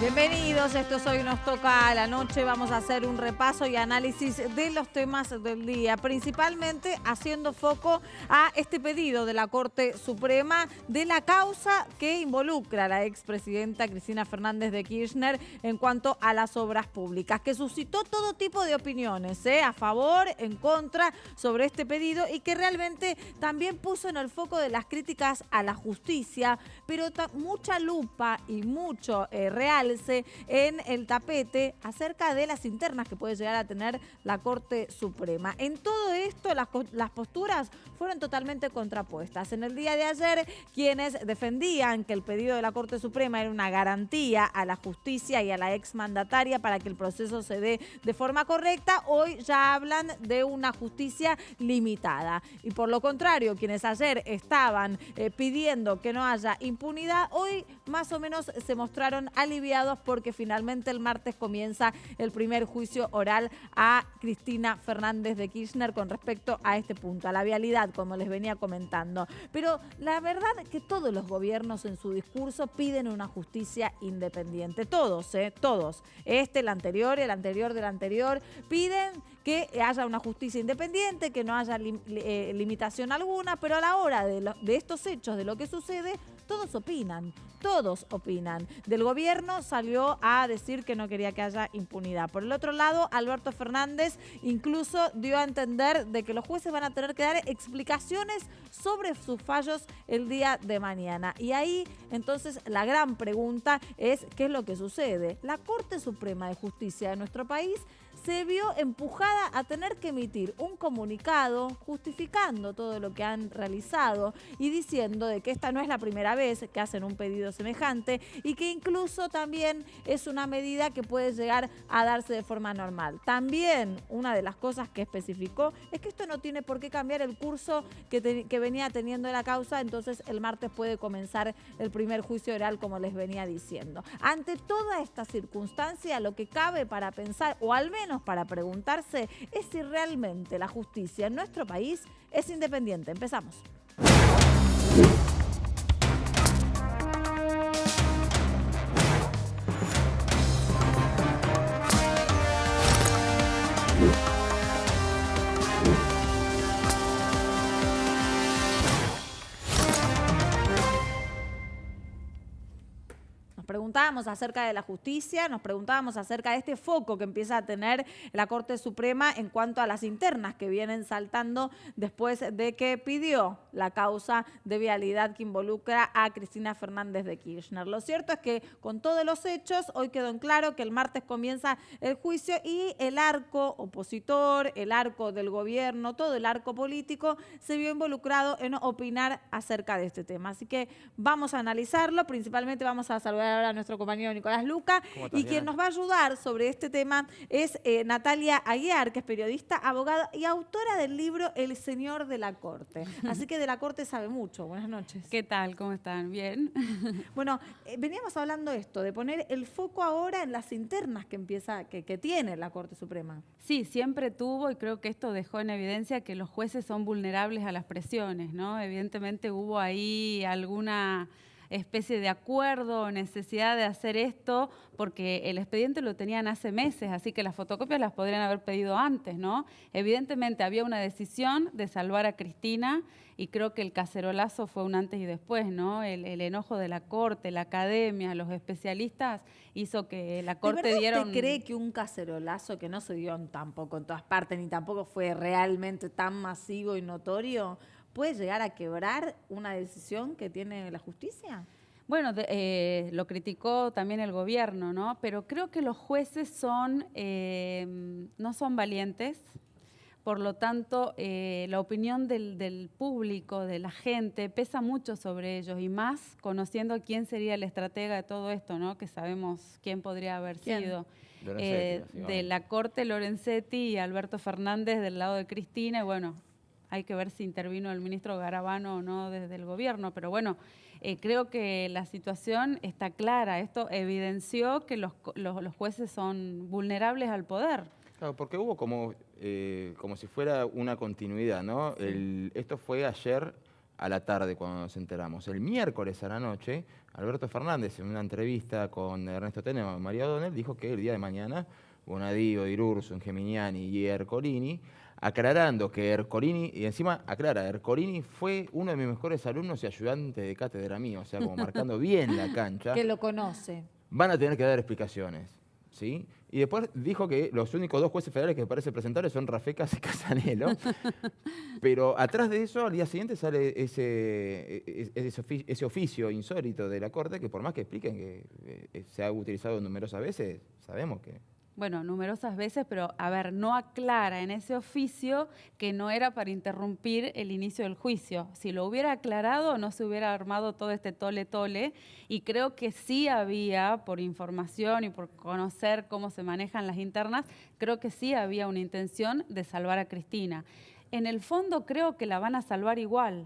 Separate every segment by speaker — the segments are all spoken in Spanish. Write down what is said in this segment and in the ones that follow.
Speaker 1: Bienvenidos, esto es Hoy Nos Toca a la Noche. Vamos a hacer un repaso y análisis de los temas del día, principalmente haciendo foco a este pedido de la Corte Suprema de la causa que involucra a la expresidenta Cristina Fernández de Kirchner en cuanto a las obras públicas, que suscitó todo tipo de opiniones, a favor, en contra, sobre este pedido y que realmente también puso en el foco de las críticas a la justicia, pero mucha lupa y mucho realce en el tapete acerca de las internas que puede llegar a tener la Corte Suprema. En todo esto, las posturas fueron totalmente contrapuestas. En el día de ayer, quienes defendían que el pedido de la Corte Suprema era una garantía a la justicia y a la exmandataria para que el proceso se dé de forma correcta, hoy ya hablan de una justicia limitada. Y por lo contrario, quienes ayer estaban pidiendo que no haya impunidad, hoy más o menos se mostraron aliviados porque finalmente el martes comienza el primer juicio oral a Cristina Fernández de Kirchner con respecto a este punto, a la vialidad, como les venía comentando. Pero la verdad es que todos los gobiernos en su discurso piden una justicia independiente. Todos, todos. El anterior del anterior, piden que haya una justicia independiente, que no haya limitación alguna, pero a la hora de estos hechos, de lo que sucede, todos opinan. Todos opinan. Del gobierno salió a decir que no quería que haya impunidad. Por el otro lado, Alberto Fernández incluso dio a entender de que los jueces van a tener que dar explicaciones sobre sus fallos el día de mañana. Y ahí, entonces, la gran pregunta es ¿qué es lo que sucede? La Corte Suprema de Justicia de nuestro país se vio empujada a tener que emitir un comunicado justificando todo lo que han realizado y diciendo de que esta no es la primera vez que hacen un pedido semejante y que incluso también es una medida que puede llegar a darse de forma normal. También una de las cosas que especificó es que esto no tiene por qué cambiar el curso que venía teniendo la causa, entonces el martes puede comenzar el primer juicio oral, como les venía diciendo. Ante toda esta circunstancia, lo que cabe para pensar, o al menos para preguntarse, es si realmente la justicia en nuestro país es independiente. Empezamos. Preguntábamos acerca de la justicia, nos preguntábamos acerca de este foco que empieza a tener la Corte Suprema en cuanto a las internas que vienen saltando después de que pidió la causa de vialidad que involucra a Cristina Fernández de Kirchner. Lo cierto es que con todos los hechos, hoy quedó en claro que el martes comienza el juicio y el arco opositor, el arco del gobierno, todo el arco político se vio involucrado en opinar acerca de este tema. Así que vamos a analizarlo, principalmente vamos a saludar ahora a nuestro compañero Nicolás Luca, y quien nos va a ayudar sobre este tema es Natalia Aguiar, que es periodista, abogada y autora del libro El Señor de la Corte. Así que de la Corte sabe mucho. Buenas noches.
Speaker 2: ¿Qué tal? ¿Cómo están? ¿Bien?
Speaker 1: Bueno, veníamos hablando de esto, de poner el foco ahora en las internas que tiene la Corte Suprema.
Speaker 2: Sí, siempre tuvo, y creo que esto dejó en evidencia que los jueces son vulnerables a las presiones, ¿no? Evidentemente hubo ahí alguna especie de acuerdo o necesidad de hacer esto porque el expediente lo tenían hace meses, así que las fotocopias las podrían haber pedido antes, ¿no? Evidentemente había una decisión de salvar a Cristina y creo que el cacerolazo fue un antes y después, ¿no? El enojo de la Corte, la academia, los especialistas hizo que la Corte diera...
Speaker 1: ¿Usted cree que un cacerolazo que no se dio tampoco en todas partes ni tampoco fue realmente tan masivo y notorio puede llegar a quebrar una decisión que tiene la justicia?
Speaker 2: Bueno, lo criticó también el gobierno, ¿no? Pero creo que los jueces no son valientes. Por lo tanto, la opinión del público, de la gente, pesa mucho sobre ellos, y más conociendo quién sería el estratega de todo esto, ¿no? Que sabemos quién podría haber sido. De la Corte, Lorenzetti y Alberto Fernández del lado de Cristina, y bueno, hay que ver si intervino el ministro Garabano o no desde el gobierno, pero bueno, creo que la situación está clara. Esto evidenció que los jueces son vulnerables al poder.
Speaker 3: Claro, porque hubo como si fuera una continuidad, ¿no?
Speaker 1: Sí.
Speaker 3: Esto fue ayer a la tarde cuando nos enteramos. El miércoles a la noche, Alberto Fernández, en una entrevista con Ernesto Tenenbaum y María O'Donnell, dijo que el día de mañana Bonadío, Irursun, Geminiani y Ercolini, aclarando que Ercolini, y encima aclara, Ercolini fue uno de mis mejores alumnos y ayudante de cátedra mío, o sea, como marcando bien la cancha.
Speaker 1: Que lo conoce.
Speaker 3: Van a tener que dar explicaciones, ¿sí? Y después dijo que los únicos dos jueces federales que parece presentables son Rafecas y Casanelo. Pero atrás de eso, al día siguiente sale ese oficio insólito de la Corte, que por más que expliquen que se ha utilizado numerosas veces, sabemos que...
Speaker 2: Bueno, numerosas veces, pero a ver, no aclara en ese oficio que no era para interrumpir el inicio del juicio. Si lo hubiera aclarado, no se hubiera armado todo este tole-tole, y creo que sí había, por información y por conocer cómo se manejan las internas, creo que sí había una intención de salvar a Cristina. En el fondo creo que la van a salvar igual.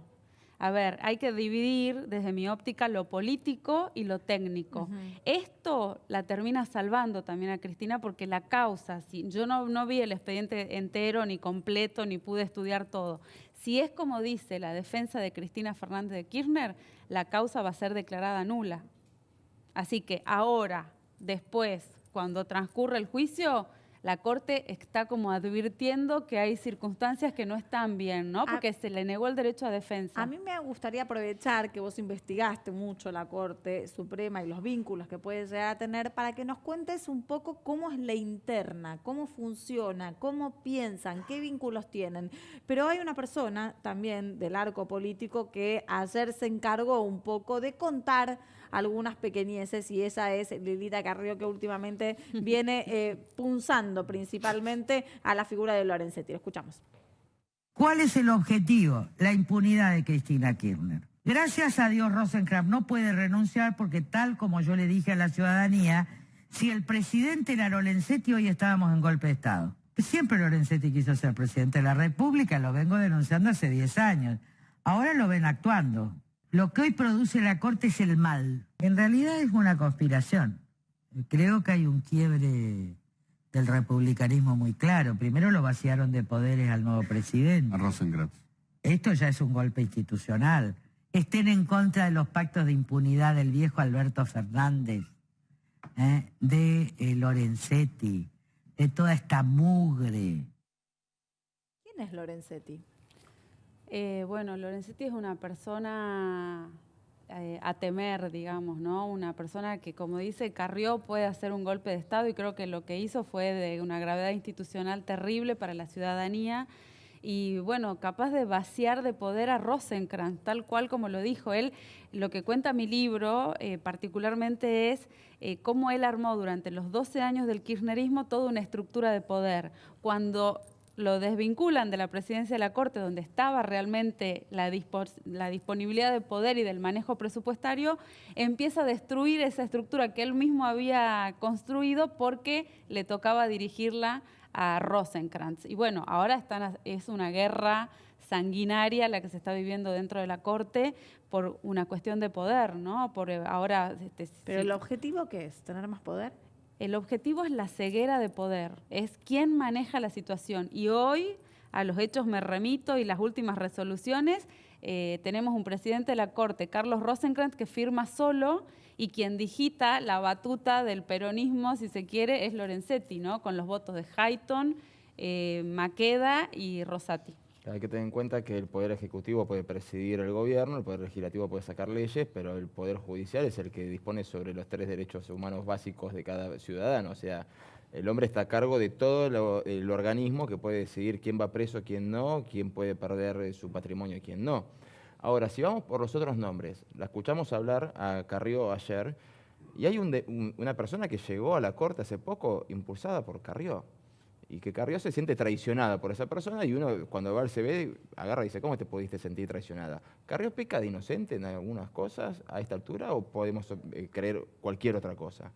Speaker 2: A ver, hay que dividir desde mi óptica lo político y lo técnico. Esto la termina salvando también a Cristina porque la causa, si yo no vi el expediente entero, ni completo, ni pude estudiar todo. Si es como dice la defensa de Cristina Fernández de Kirchner, la causa va a ser declarada nula. Así que ahora, después, cuando transcurre el juicio, la Corte está como advirtiendo que hay circunstancias que no están bien, ¿no? Porque se le negó el derecho a defensa.
Speaker 1: A mí me gustaría aprovechar que vos investigaste mucho la Corte Suprema y los vínculos que puede llegar a tener para que nos cuentes un poco cómo es la interna, cómo funciona, cómo piensan, qué vínculos tienen. Pero hay una persona también del arco político que ayer se encargó un poco de contar algunas pequeñeces, y esa es Lilita Carrió, que últimamente viene punzando principalmente a la figura de Lorenzetti. Lo escuchamos.
Speaker 4: ¿Cuál es el objetivo? La impunidad de Cristina Kirchner. Gracias a Dios, Rosenkrantz no puede renunciar porque, tal como yo le dije a la ciudadanía, si el presidente era Lorenzetti, hoy estábamos en golpe de Estado. Siempre Lorenzetti quiso ser presidente de la República, lo vengo denunciando hace 10 años. Ahora lo ven actuando. Lo que hoy produce la Corte es el mal. En realidad es una conspiración. Creo que hay un quiebre del republicanismo muy claro. Primero lo vaciaron de poderes al nuevo presidente.
Speaker 5: A Rosenkrantz.
Speaker 4: Esto ya es un golpe institucional. Estén en contra de los pactos de impunidad del viejo Alberto Fernández, de Lorenzetti, de toda esta mugre.
Speaker 1: ¿Quién es Lorenzetti?
Speaker 2: Bueno, Lorenzetti es una persona a temer, digamos, ¿no? Una persona que, como dice Carrió, puede hacer un golpe de Estado, y creo que lo que hizo fue de una gravedad institucional terrible para la ciudadanía y, bueno, capaz de vaciar de poder a Rosenkrantz, tal cual como lo dijo él. Lo que cuenta mi libro particularmente es cómo él armó durante los 12 años del kirchnerismo toda una estructura de poder. Cuando lo desvinculan de la presidencia de la Corte, donde estaba realmente la disponibilidad de poder y del manejo presupuestario, empieza a destruir esa estructura que él mismo había construido porque le tocaba dirigirla a Rosenkrantz. Y bueno, ahora es una guerra sanguinaria la que se está viviendo dentro de la Corte por una cuestión de poder, ¿no? ¿Pero
Speaker 1: el objetivo qué es? ¿Tener más poder?
Speaker 2: El objetivo es la ceguera de poder, es quién maneja la situación. Y hoy, a los hechos me remito y las últimas resoluciones, tenemos un presidente de la Corte, Carlos Rosenkrantz, que firma solo, y quien digita la batuta del peronismo, si se quiere, es Lorenzetti, ¿no? Con los votos de Hayton, Maqueda y Rosati.
Speaker 3: Hay que tener en cuenta que el Poder Ejecutivo puede presidir el gobierno, el Poder Legislativo puede sacar leyes, pero el Poder Judicial es el que dispone sobre los 3 derechos humanos básicos de cada ciudadano. O sea, el hombre está a cargo de todo el organismo que puede decidir quién va preso, quién no, quién puede perder su patrimonio y quién no. Ahora, si vamos por los otros nombres, la escuchamos hablar a Carrió ayer, y hay una persona que llegó a la Corte hace poco impulsada por Carrió. Y que Carrió se siente traicionada por esa persona, y uno cuando va al CB agarra y dice, ¿cómo te pudiste sentir traicionada? ¿Carrió peca de inocente en algunas cosas a esta altura o podemos creer cualquier otra cosa?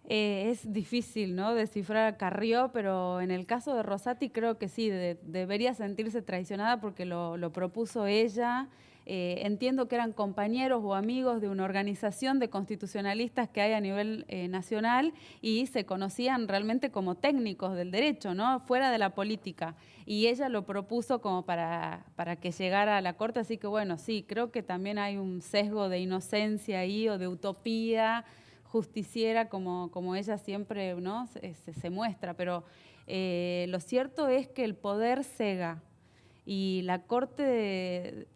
Speaker 2: Es difícil, ¿no?, descifrar a Carrió, pero en el caso de Rosati creo que sí, debería sentirse traicionada porque lo propuso ella. entiendo que eran compañeros o amigos de una organización de constitucionalistas que hay a nivel nacional y se conocían realmente como técnicos del derecho, ¿no? Fuera de la política. Y ella lo propuso como para que llegara a la Corte, así que bueno, sí, creo que también hay un sesgo de inocencia ahí o de utopía justiciera como ella siempre, ¿no? se muestra, pero lo cierto es que el poder cega y la Corte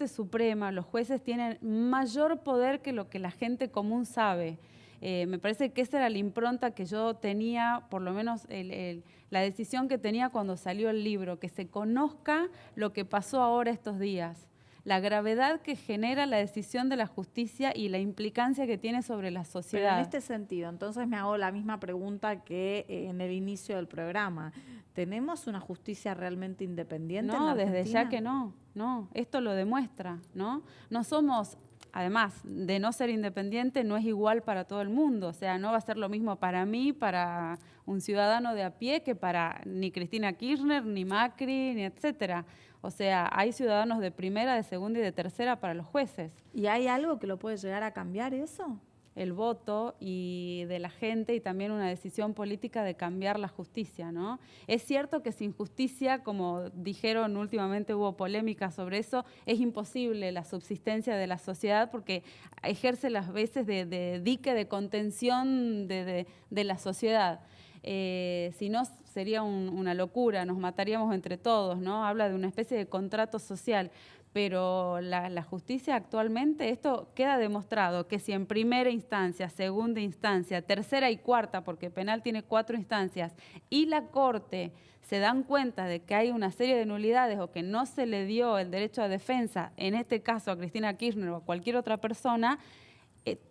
Speaker 2: Suprema, los jueces tienen mayor poder que lo que la gente común sabe. Me parece que esa era la impronta que yo tenía, por lo menos la decisión que tenía cuando salió el libro, que se conozca lo que pasó ahora estos días, la gravedad que genera la decisión de la justicia y la implicancia que tiene sobre la sociedad.
Speaker 1: Pero en este sentido, entonces me hago la misma pregunta que en el inicio del programa. ¿Tenemos una justicia realmente independiente en la Argentina?
Speaker 2: No, desde ya que no. Esto lo demuestra, ¿no? No somos, además de no ser independiente, no es igual para todo el mundo. O sea, no va a ser lo mismo para mí, para un ciudadano de a pie, que para ni Cristina Kirchner, ni Macri, ni etcétera. O sea, hay ciudadanos de primera, de segunda y de tercera para los jueces.
Speaker 1: ¿Y hay algo que lo puede llegar a cambiar eso?
Speaker 2: El voto y de la gente y también una decisión política de cambiar la justicia, ¿no? Es cierto que sin justicia, como dijeron últimamente, hubo polémica sobre eso, es imposible la subsistencia de la sociedad porque ejerce las veces de dique de contención de la sociedad. Si no, sería una locura, nos mataríamos entre todos, ¿no? Habla de una especie de contrato social. Pero la justicia actualmente, esto queda demostrado que si en primera instancia, segunda instancia, tercera y cuarta, porque penal tiene 4 instancias, y la Corte se dan cuenta de que hay una serie de nulidades o que no se le dio el derecho a defensa, en este caso a Cristina Kirchner o a cualquier otra persona,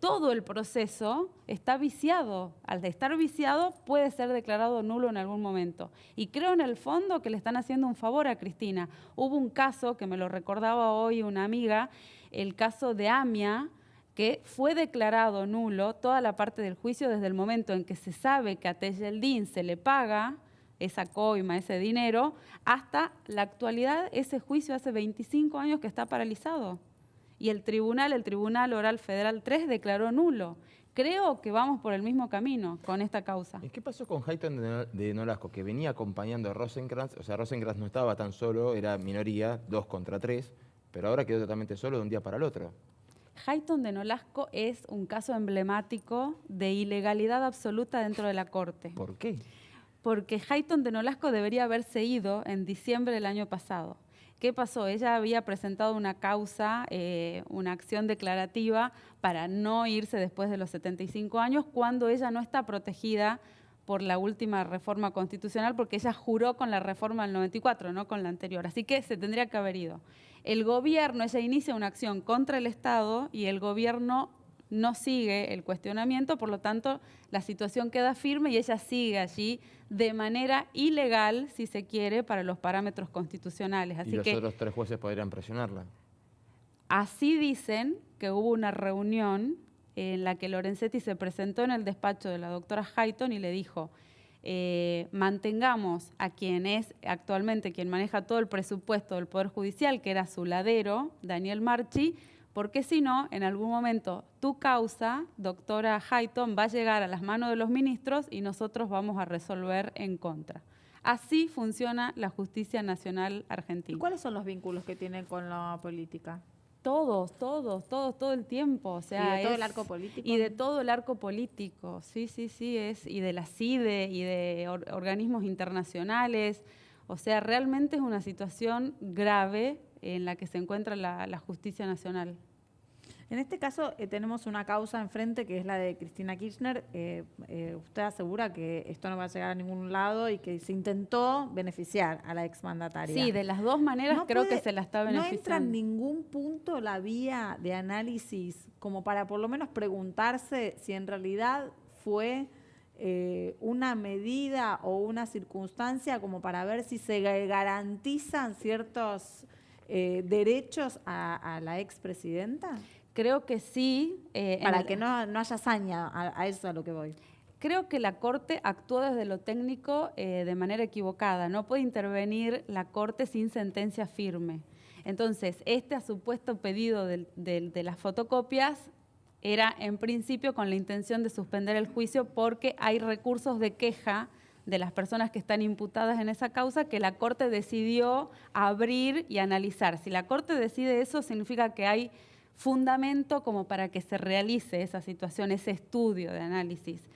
Speaker 2: todo el proceso está viciado. Al de estar viciado puede ser declarado nulo en algún momento. Y creo en el fondo que le están haciendo un favor a Cristina. Hubo un caso que me lo recordaba hoy una amiga, el caso de AMIA, que fue declarado nulo toda la parte del juicio desde el momento en que se sabe que a Tejeldín se le paga esa coima, ese dinero, hasta la actualidad. Ese juicio hace 25 años que está paralizado. Y el Tribunal Oral Federal 3 declaró nulo. Creo que vamos por el mismo camino con esta causa.
Speaker 3: ¿Y qué pasó con Hayton de Nolasco, que venía acompañando a Rosenkrantz? O sea, Rosenkrantz no estaba tan solo, era minoría, 2 contra 3, pero ahora quedó totalmente solo de un día para el otro.
Speaker 2: Hayton de Nolasco es un caso emblemático de ilegalidad absoluta dentro de la Corte.
Speaker 3: ¿Por qué?
Speaker 2: Porque Hayton de Nolasco debería haberse ido en diciembre del año pasado. ¿Qué pasó? Ella había presentado una causa, una acción declarativa para no irse después de los 75 años cuando ella no está protegida por la última reforma constitucional porque ella juró con la reforma del 94, no con la anterior. Así que se tendría que haber ido. El gobierno, ella inicia una acción contra el Estado y el gobierno no sigue el cuestionamiento, por lo tanto, la situación queda firme y ella sigue allí de manera ilegal, si se quiere, para los parámetros constitucionales. Así
Speaker 3: ¿Y los
Speaker 2: que,
Speaker 3: otros 3 jueces podrían presionarla?
Speaker 2: así dicen que hubo una reunión en la que Lorenzetti se presentó en el despacho de la doctora Hayton y le dijo, mantengamos a quien es actualmente quien maneja todo el presupuesto del Poder Judicial, que era su ladero, Daniel Marchi, porque si no, en algún momento tu causa, doctora Hayton, va a llegar a las manos de los ministros y nosotros vamos a resolver en contra. Así funciona la justicia nacional argentina.
Speaker 1: ¿Y cuáles son los vínculos que tiene con la política?
Speaker 2: Todos, todo el tiempo. O sea,
Speaker 1: ¿Y de todo el arco político?
Speaker 2: Y de todo el arco político, sí, y de la CIDE y de organismos internacionales. O sea, realmente es una situación grave en la que se encuentra la justicia nacional.
Speaker 1: En este caso tenemos una causa enfrente que es la de Cristina Kirchner. Usted asegura que esto no va a llegar a ningún lado y que se intentó beneficiar a la exmandataria.
Speaker 2: Sí, de las dos maneras creo que se la está beneficiando.
Speaker 1: ¿No entra en ningún punto la vía de análisis como para por lo menos preguntarse si en realidad fue una medida o una circunstancia como para ver si se garantizan ciertos derechos a la expresidenta?
Speaker 2: Creo que sí.
Speaker 1: Para que no haya hazaña, a eso es a lo que voy.
Speaker 2: Creo que la Corte actuó desde lo técnico de manera equivocada. No puede intervenir la Corte sin sentencia firme. Entonces, este supuesto pedido de las fotocopias era en principio con la intención de suspender el juicio porque hay recursos de queja de las personas que están imputadas en esa causa que la Corte decidió abrir y analizar. Si la Corte decide eso, significa que hay fundamento como para que se realice esa situación, ese estudio de análisis.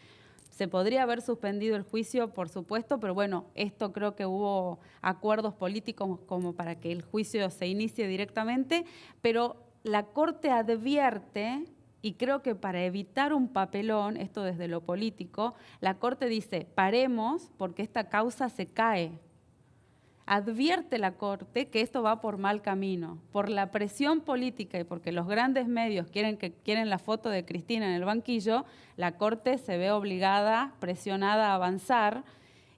Speaker 2: Se podría haber suspendido el juicio, por supuesto, pero bueno, esto creo que hubo acuerdos políticos como para que el juicio se inicie directamente, pero la Corte advierte, y creo que para evitar un papelón, esto desde lo político, la Corte dice, paremos porque esta causa se cae. Advierte la Corte que esto va por mal camino, por la presión política y porque los grandes medios quieren la foto de Cristina en el banquillo, la Corte se ve obligada, presionada a avanzar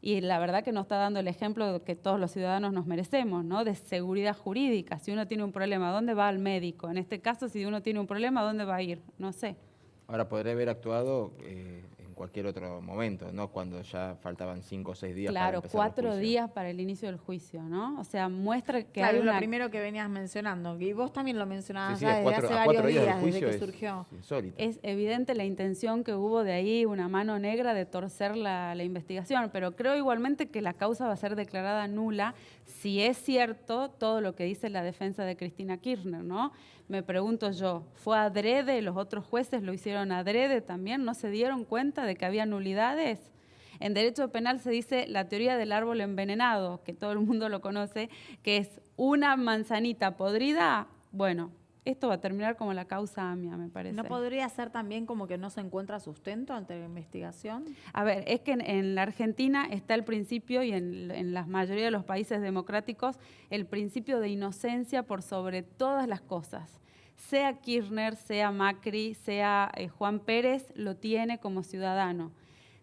Speaker 2: y la verdad que nos está dando el ejemplo que todos los ciudadanos nos merecemos, ¿no? De seguridad jurídica. Si uno tiene un problema, ¿dónde va al médico? En este caso, si uno tiene un problema, ¿dónde va a ir? No sé.
Speaker 3: Ahora, podría haber actuado en cualquier otro momento, no cuando ya faltaban 5 o 6 días para
Speaker 2: Claro,
Speaker 3: empezar el
Speaker 2: 4
Speaker 3: juicio.
Speaker 2: días para el inicio del juicio, ¿no? O sea, muestra que
Speaker 1: Claro,
Speaker 2: hay una...
Speaker 1: lo primero que venías mencionando, y vos también lo mencionabas
Speaker 3: Sí,
Speaker 1: ya desde hace varios
Speaker 3: 4 días del
Speaker 1: días, desde
Speaker 3: juicio
Speaker 1: que
Speaker 3: es
Speaker 1: surgió.
Speaker 3: insólito.
Speaker 2: Es evidente la intención que hubo de ahí, una mano negra de torcer la investigación, pero creo igualmente que la causa va a ser declarada nula si es cierto todo lo que dice la defensa de Cristina Kirchner, ¿no? Me pregunto yo, ¿fue adrede? ¿Los otros jueces lo hicieron adrede también? ¿No se dieron cuenta de que había nulidades? En derecho penal se dice la teoría del árbol envenenado, que todo el mundo lo conoce, que es una manzanita podrida. Bueno, esto va a terminar como la causa AMIA, me parece.
Speaker 1: ¿No podría ser también como que no se encuentra sustento ante la investigación?
Speaker 2: A ver, es que en la Argentina está el principio, y en la mayoría de los países democráticos, el principio de inocencia por sobre todas las cosas. Sea Kirchner, sea Macri, sea Juan Pérez, lo tiene como ciudadano.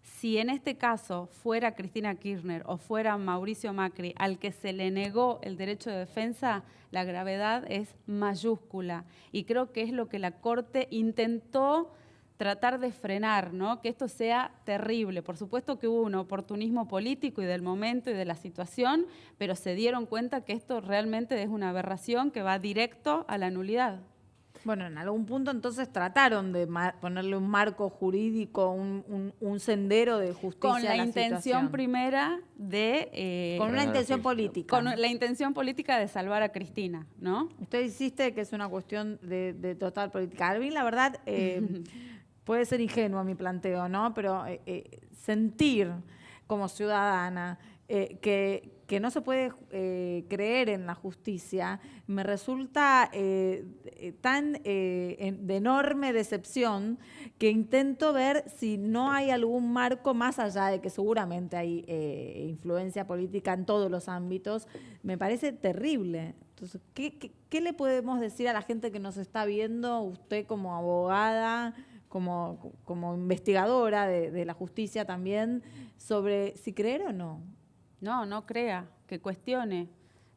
Speaker 2: Si en este caso fuera Cristina Kirchner o fuera Mauricio Macri al que se le negó el derecho de defensa, la gravedad es mayúscula. Y creo que es lo que la Corte intentó tratar de frenar, ¿no? Que esto sea terrible. Por supuesto que hubo un oportunismo político y del momento y de la situación, pero se dieron cuenta que esto realmente es una aberración que va directo a la nulidad.
Speaker 1: Bueno, en algún punto entonces trataron de ponerle un marco jurídico, un sendero de justicia
Speaker 2: Con la
Speaker 1: a la
Speaker 2: intención
Speaker 1: situación.
Speaker 2: primera de...
Speaker 1: Con una
Speaker 3: frenar el
Speaker 1: intención
Speaker 3: juicio.
Speaker 1: política.
Speaker 2: con la intención política de salvar a Cristina, ¿no?
Speaker 1: Usted insiste que es una cuestión de total política. A mí, la verdad, puede ser ingenuo mi planteo, ¿no? Pero sentir como ciudadana que no se puede creer en la justicia me resulta tan de enorme decepción que intento ver si no hay algún marco más allá de que seguramente hay influencia política en todos los ámbitos. Me parece terrible. Entonces, ¿qué le podemos decir a la gente que nos está viendo, usted como abogada, como investigadora de la justicia también, sobre si creer o no?
Speaker 2: No crea, que cuestione,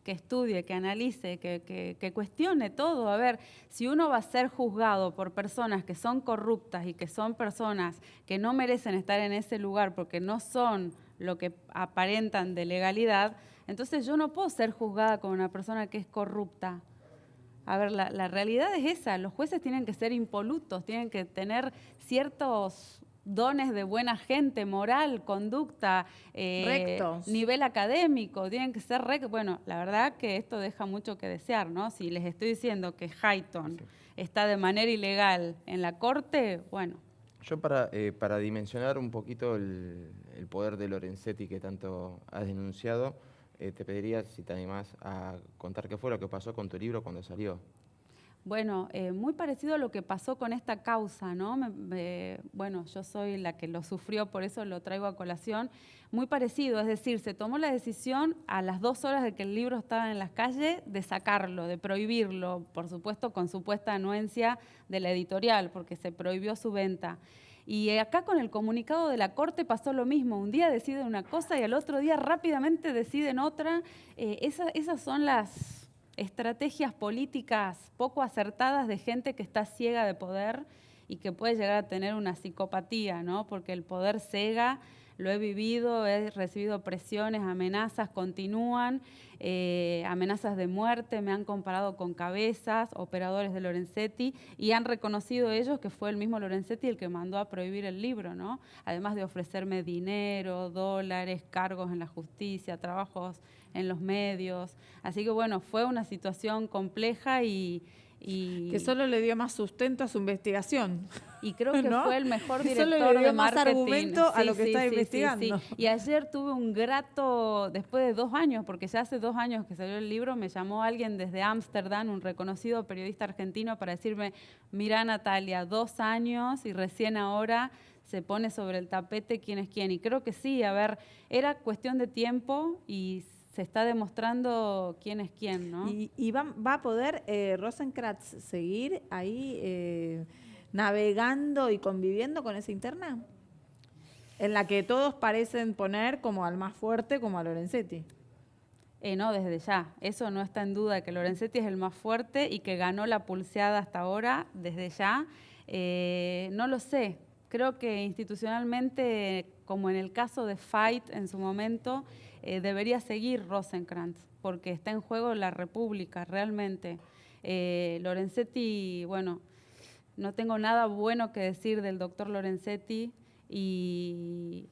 Speaker 2: que estudie, que analice, que cuestione todo. A ver, si uno va a ser juzgado por personas que son corruptas y que son personas que no merecen estar en ese lugar porque no son lo que aparentan de legalidad, entonces yo no puedo ser juzgada como una persona que es corrupta. A ver, la realidad es esa, los jueces tienen que ser impolutos, tienen que tener ciertos dones de buena gente, moral, conducta,
Speaker 1: Rectos.
Speaker 2: nivel académico, tienen que ser rectos. Bueno, la verdad que esto deja mucho que desear, ¿no? Si les estoy diciendo que Hayton está de manera ilegal en la corte, bueno.
Speaker 3: Yo para dimensionar un poquito el poder de Lorenzetti que tanto has denunciado, te pediría si te animás a contar qué fue lo que pasó con tu libro cuando salió.
Speaker 2: Bueno, muy parecido a lo que pasó con esta causa, ¿no? Bueno, yo soy la que lo sufrió, por eso lo traigo a colación. Muy parecido, es decir, se tomó la decisión a las 2 horas de que el libro estaba en las calles de sacarlo, de prohibirlo, por supuesto con supuesta anuencia de la editorial, porque se prohibió su venta. Y acá con el comunicado de la Corte pasó lo mismo. Un día deciden una cosa y al otro día rápidamente deciden otra. Esas son las estrategias políticas poco acertadas de gente que está ciega de poder y que puede llegar a tener una psicopatía, ¿no? Porque el poder cega, lo he vivido, he recibido presiones, amenazas, continúan, amenazas de muerte, me han comparado con Cabezas, operadores de Lorenzetti, y han reconocido ellos que fue el mismo Lorenzetti el que mandó a prohibir el libro, ¿no? Además de ofrecerme dinero, dólares, cargos en la justicia, trabajos en los medios. Así que bueno, fue una situación compleja y
Speaker 1: que solo le dio más sustento a su investigación.
Speaker 2: Y creo que
Speaker 1: ¿no?
Speaker 2: fue el mejor
Speaker 1: Que solo
Speaker 2: director
Speaker 1: le dio
Speaker 2: de
Speaker 1: más
Speaker 2: marketing.
Speaker 1: argumento a lo que está investigando.
Speaker 2: Y ayer tuve un grato, después de 2 años, porque ya hace 2 años que salió el libro, me llamó alguien desde Ámsterdam, un reconocido periodista argentino, para decirme, mira Natalia, 2 años y recién ahora se pone sobre el tapete quién es quién. Y creo que sí, a ver, era cuestión de tiempo y se está demostrando quién es quién, ¿no?
Speaker 1: ¿Y va a poder Rosenkrantz seguir ahí navegando y conviviendo con esa interna? En la que todos parecen poner como al más fuerte, como a Lorenzetti.
Speaker 2: No, desde ya. Eso no está en duda, que Lorenzetti es el más fuerte y que ganó la pulseada hasta ahora, desde ya. No lo sé. Creo que institucionalmente, como en el caso de Fight en su momento, debería seguir Rosenkrantz, porque está en juego la República, realmente. Lorenzetti, bueno, no tengo nada bueno que decir del doctor Lorenzetti y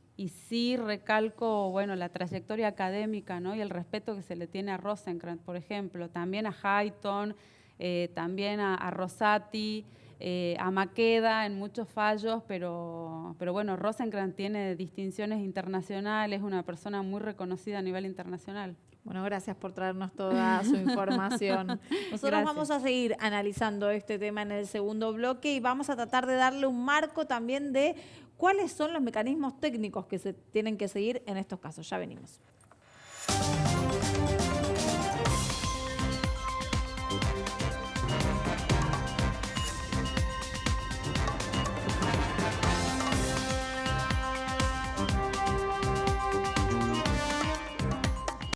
Speaker 2: sí recalco, bueno, la trayectoria académica, ¿no? Y el respeto que se le tiene a Rosenkrantz, por ejemplo, también a Hayton, también a Rosati, a Maqueda en muchos fallos, pero bueno, Rosenkrantz tiene distinciones internacionales, es una persona muy reconocida a nivel internacional.
Speaker 1: Bueno, gracias por traernos toda su información. Nosotros
Speaker 2: Gracias.
Speaker 1: vamos a seguir analizando este tema en el segundo bloque y vamos a tratar de darle un marco también de cuáles son los mecanismos técnicos que se tienen que seguir en estos casos. Ya venimos.